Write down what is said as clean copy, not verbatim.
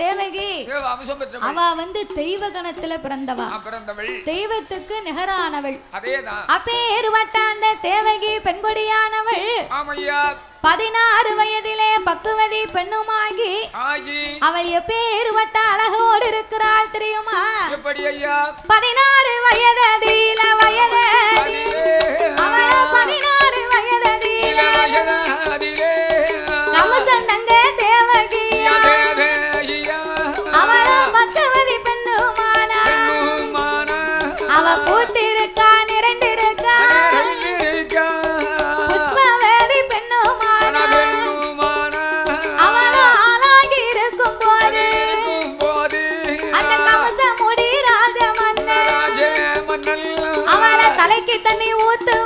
தேவகி அவ வந்து தெய்வ கணத்துல பிறந்தவா, தெய்வத்துக்கு நிகரானவள். அப்பேறுபட்ட அந்த தேவகி பெண்கொடியானவள் 16 வயதிலே பக்குவதி பெண்ணுமாகி அவள் எப்பேறுபட்ட அழகோடு இருக்கிறாள் தெரியுமா? 16 வயதில அவள் 16 வயதில கமசன் தங்க தேவகி அவள் பக்குவதி பெண்ணுமானா அவ பூத்திருக்கா நிறைந்திருக்கா புஷ்பவேதி பெண்ணுமானா அவள் ஆளாகி இருக்கும் போது அந்த கமச முடி ராஜ மன்னன் அவளை தலைக்கு தண்ணி ஊத்து